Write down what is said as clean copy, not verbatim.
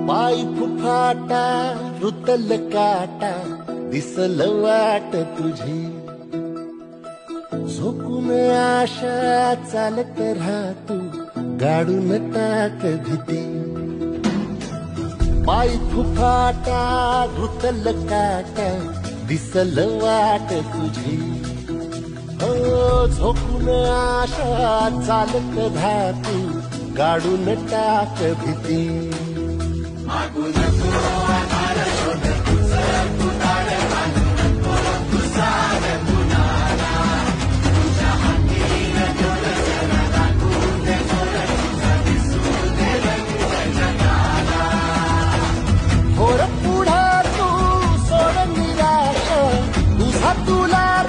पाय फुफाटा रुतल काटा दिसल वाट तुझी, झोकून आशा चालत राहतू गाडून टाक भीती. पाय फुफाटा रुतल काटा दिसल वाट तुझी, हो झोकून आशा चालत राहतू गाडून टाक भीती.